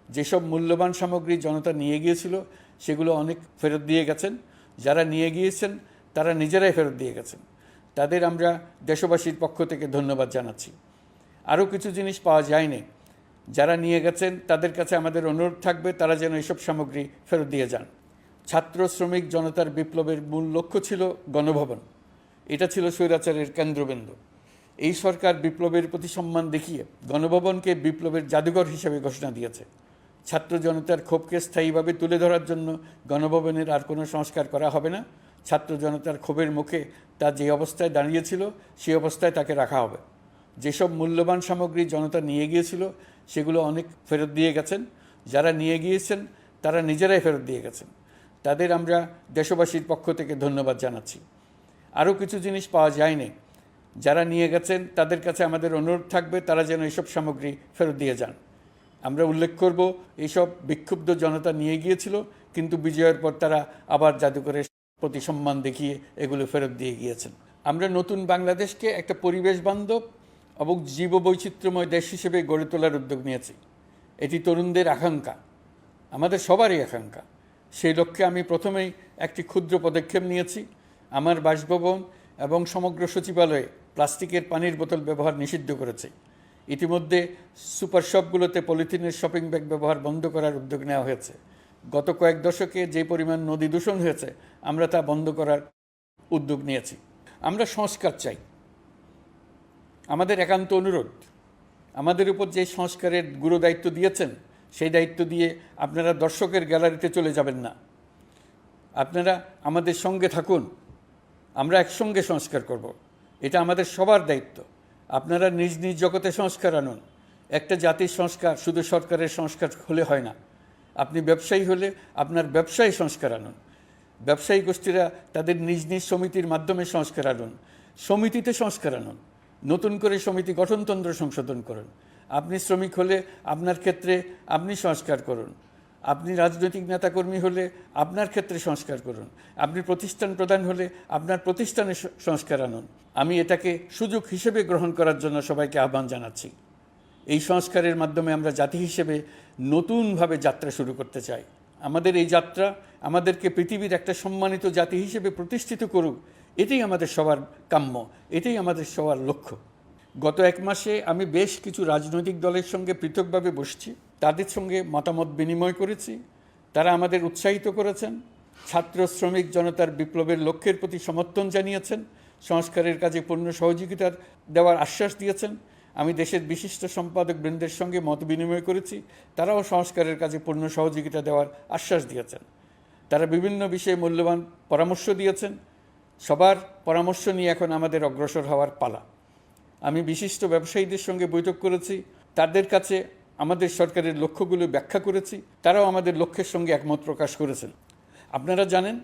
যেসব মূল্যবান সামগ্রী জনতা নিয়ে গিয়েছিল সেগুলো অনেক ফেরত দিয়ে গেছেন। যারা নিয়ে গিয়েছেন তারা নিজেরাই ফেরত দিয়ে গেছেন। তাদের আমরা দেশবাসীর পক্ষ থেকে ধন্যবাদ জানাচ্ছি। আরও কিছু জিনিস পাওয়া যায়নি, যারা নিয়ে গেছেন তাদের কাছে আমাদের অনুরোধ থাকবে তারা যেন এসব সামগ্রী ফেরত দিয়ে যান। ছাত্র শ্রমিক জনতার বিপ্লবের মূল লক্ষ্য ছিল গণভবন। এটা ছিল স্বৈরাচারের কেন্দ্রবিন্দু। এই সরকার বিপ্লবের প্রতি সম্মান দেখিয়ে গণভবনকে বিপ্লবের জাদুঘর হিসেবে ঘোষণা দিয়েছে। ছাত্র জনতার ক্ষোভকে স্থায়ীভাবে তুলে ধরার জন্য গণভবনের আর কোনো সংস্কার করা হবে না। ছাত্র জনতার ক্ষোভের মুখে তা যে অবস্থায় দাঁড়িয়েছিল সেই অবস্থায় তাকে রাখা হবে। যেসব মূল্যবান সামগ্রী জনতা নিয়ে গিয়েছিল সেগুলো অনেক ফেরত দিয়ে গেছেন। যারা নিয়ে গিয়েছেন তারা নিজেরাই ফেরত দিয়ে গেছেন। তাদের আমরা দেশবাসীর পক্ষ থেকে ধন্যবাদ জানাচ্ছি। আরও কিছু জিনিস পাওয়া যায়নি, যারা নিয়ে গেছেন তাদের কাছে আমাদের অনুরোধ থাকবে তারা যেন এসব সামগ্রী ফেরত দিয়ে যান। আমরা উল্লেখ করব, এইসব বিক্ষুব্ধ জনতা নিয়ে গিয়েছিল, কিন্তু বিজয়ের পর তারা আবার জাদুঘরের প্রতি সম্মান দেখিয়ে এগুলো ফেরত দিয়ে গিয়েছেন। আমরা নতুন বাংলাদেশকে একটা পরিবেশ বান্ধব এবং জীববৈচিত্র্যময় দেশ হিসেবে গড়ে তোলার উদ্যোগ নিয়েছি। এটি তরুণদের আকাঙ্ক্ষা, আমাদের সবারই আকাঙ্ক্ষা। সেই লক্ষ্যে আমি প্রথমেই একটি ক্ষুদ্র পদক্ষেপ নিয়েছি। আমার বাসভবন এবং সমগ্র সচিবালয়ে প্লাস্টিকের পানির বোতল ব্যবহার নিষিদ্ধ করেছে। ইতিমধ্যে সুপার শপগুলোতে পলিথিনের শপিং ব্যাগ ব্যবহার বন্ধ করার উদ্যোগ নেওয়া হয়েছে। গত কয়েক দশকে যে পরিমাণ নদী দূষণ হয়েছে আমরা তা বন্ধ করার উদ্যোগ নিয়েছি। আমরা সংস্কার চাই, আমাদের একান্ত অনুরোধ। আমাদের উপর যে সংস্কারের গুরু দায়িত্ব দিয়েছেন সেই দায়িত্ব দিয়ে আপনারা দর্শকের গ্যালারিতে চলে যাবেন না, আপনারা আমাদের সঙ্গে থাকুন। আমরা একসঙ্গে সংস্কার করব, এটা আমাদের সবার দায়িত্ব। আপনারা নিজ নিজ জগতে সংস্কার আনুন। একটা জাতির সংস্কার শুধু সরকারের সংস্কার হলে হয় না। আপনি ব্যবসায়ী হলে আপনার ব্যবসায়ী সংস্কার আনুন। ব্যবসায়ী গোষ্ঠীরা তাদের নিজ নিজ সমিতির মাধ্যমে সংস্কার আনুন। সমিতিতে সংস্কার আনুন, নতুন করে সমিতি গঠনতন্ত্র সংশোধন করুন। আপনি শ্রমিক হলে আপনার ক্ষেত্রে আপনি সংস্কার করুন। আপনি রাজনৈতিক নেতাকর্মী হলে আপনার ক্ষেত্রে সংস্কার করুন। আপনি প্রতিষ্ঠান প্রধান হলে আপনার প্রতিষ্ঠানে সংস্কার আনুন। আমি এটাকে সুযোগ হিসেবে গ্রহণ করার জন্য সবাইকে আহ্বান জানাচ্ছি। এই সংস্কারের মাধ্যমে আমরা জাতি হিসেবে নতুনভাবে যাত্রা শুরু করতে চাই। আমাদের এই যাত্রা আমাদেরকে পৃথিবীর একটা সম্মানিত জাতি হিসেবে প্রতিষ্ঠিত করুক, এটাই আমাদের সবার কাম্য, এটাই আমাদের সবার লক্ষ্য। গত এক মাসে আমি বেশ কিছু রাজনৈতিক দলের সঙ্গে পৃথকভাবে বসছি, তাদের সঙ্গে মতামত বিনিময় করেছি। তারা আমাদের উৎসাহিত করেছেন, ছাত্র শ্রমিক জনতার বিপ্লবের লক্ষ্যের প্রতি সমর্থন জানিয়েছেন, সংস্কারের কাজে পূর্ণ সহযোগিতা দেওয়ার আশ্বাস দিয়েছেন। আমি দেশের বিশিষ্ট সম্পাদক বৃন্দের সঙ্গে মত বিনিময় করেছি, তারাও সংস্কারের কাজে পূর্ণ সহযোগিতা দেওয়ার আশ্বাস দিয়েছেন। তারা বিভিন্ন বিষয়ে মূল্যবান পরামর্শ দিয়েছেন। সবার পরামর্শ নিয়ে এখন আমাদের অগ্রসর হওয়ার পালা। আমি বিশিষ্ট ব্যবসায়ীদের সঙ্গে বৈঠক করেছি, তাদের কাছে আমাদের সরকারের লক্ষ্যগুলো ব্যাখ্যা করেছি, তারাও আমাদের লক্ষ্যের সঙ্গে একমত প্রকাশ করেছেন। আপনারা জানেন,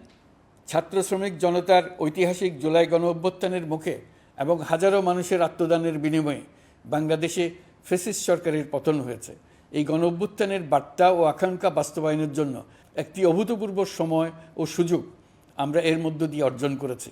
ছাত্র শ্রমিক জনতার ঐতিহাসিক জুলাই গণ অভ্যুত্থানের মুখে এবং হাজারো মানুষের আত্মদানের বিনিময়ে বাংলাদেশে ফ্যাসিস্ট সরকারের পতন হয়েছে। এই গণ অভ্যুত্থানের বার্তা ও আকাঙ্ক্ষা বাস্তবায়নের জন্য একটি অভূতপূর্ব সময় ও সুযোগ আমরা এর মধ্য দিয়ে অর্জন করেছি।